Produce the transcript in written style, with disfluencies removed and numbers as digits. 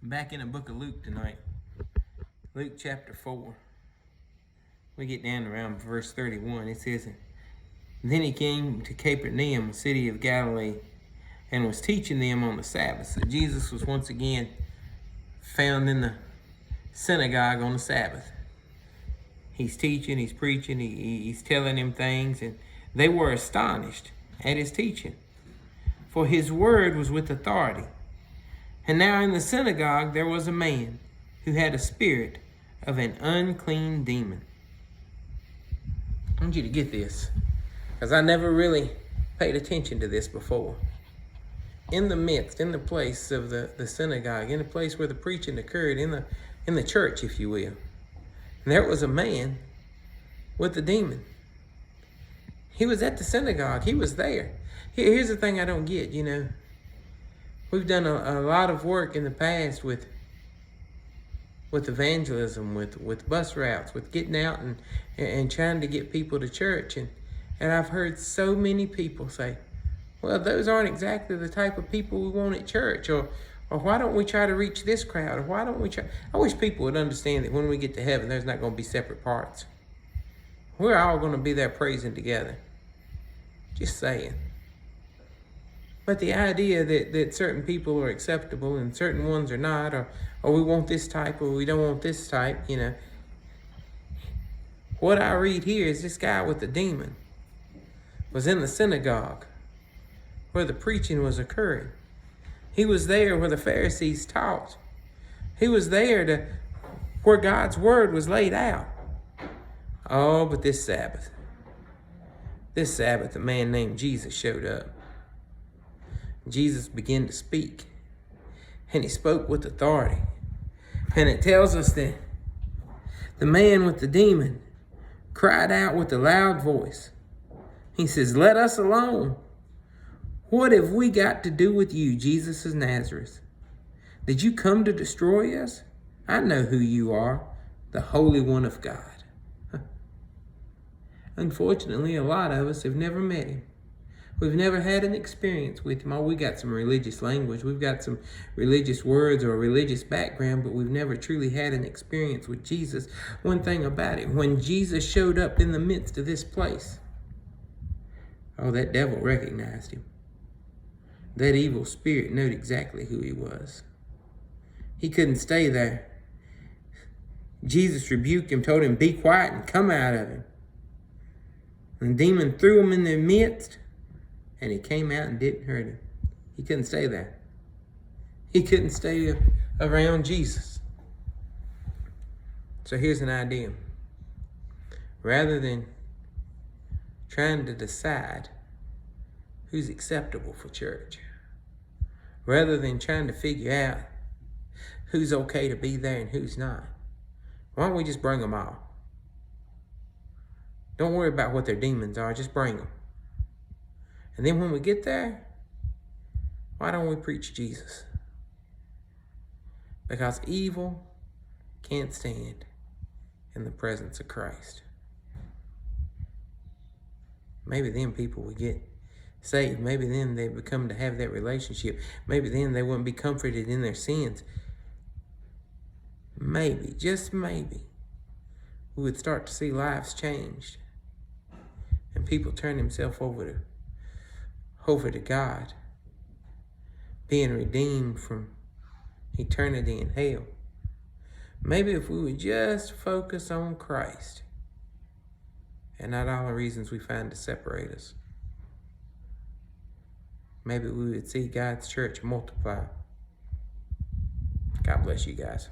Back in the book of Luke tonight, Luke chapter 4. We get down around verse 31. It says, Then he came to Capernaum, a city of Galilee, and was teaching them on the Sabbath. So Jesus was once again found in the synagogue on the Sabbath. He's teaching, he's preaching, he's telling them things, and they were astonished at his teaching, for his word was with authority. And now in the synagogue there was a man who had a spirit of an unclean demon. I want you to get this, because I never really paid attention to this before. In the midst, in the place of the synagogue, in the place where the preaching occurred, in the church, if you will, there was a man with a demon. He was at the synagogue. He was there. Here's the thing I don't get, We've done a lot of work in the past with evangelism, with bus routes, with getting out and trying to get people to church. And I've heard so many people say, well, those aren't exactly the type of people we want at church. Or why don't we try to reach this crowd? Or why don't we try? I wish people would understand that when we get to heaven, there's not going to be separate parts. We're all going to be there praising together. Just saying. But the idea that certain people are acceptable and certain ones are not, or we want this type or we don't want this type, What I read here is this guy with the demon was in the synagogue where the preaching was occurring. He was there where the Pharisees taught. He was there where God's word was laid out. Oh, but this Sabbath, a man named Jesus showed up. Jesus began to speak, and he spoke with authority. And it tells us that the man with the demon cried out with a loud voice. He says, "Let us alone. What have we got to do with you, Jesus of Nazareth? Did you come to destroy us? I know who you are, the Holy One of God." Unfortunately, a lot of us have never met him. We've never had an experience with him. Oh, we got some religious language. We've got some religious words or a religious background, but we've never truly had an experience with Jesus. One thing about it, when Jesus showed up in the midst of this place, oh, that devil recognized him. That evil spirit knew exactly who he was. He couldn't stay there. Jesus rebuked him, told him, "Be quiet and come out of him." And the demon threw him in their midst, and he came out and didn't hurt him. He couldn't stay there. He couldn't stay around Jesus. So here's an idea. Rather than trying to decide who's acceptable for church, rather than trying to figure out who's okay to be there and who's not, why don't we just bring them all? Don't worry about what their demons are, just bring them. And then when we get there, why don't we preach Jesus? Because evil can't stand in the presence of Christ. Maybe then people would get saved. Maybe then they would come to have that relationship. Maybe then they wouldn't be comforted in their sins. Maybe, just maybe, we would start to see lives changed. And people turn themselves over to God, being redeemed from eternity in hell. Maybe if we would just focus on Christ and not all the reasons we find to separate us, maybe we would see God's church multiply. God bless you guys.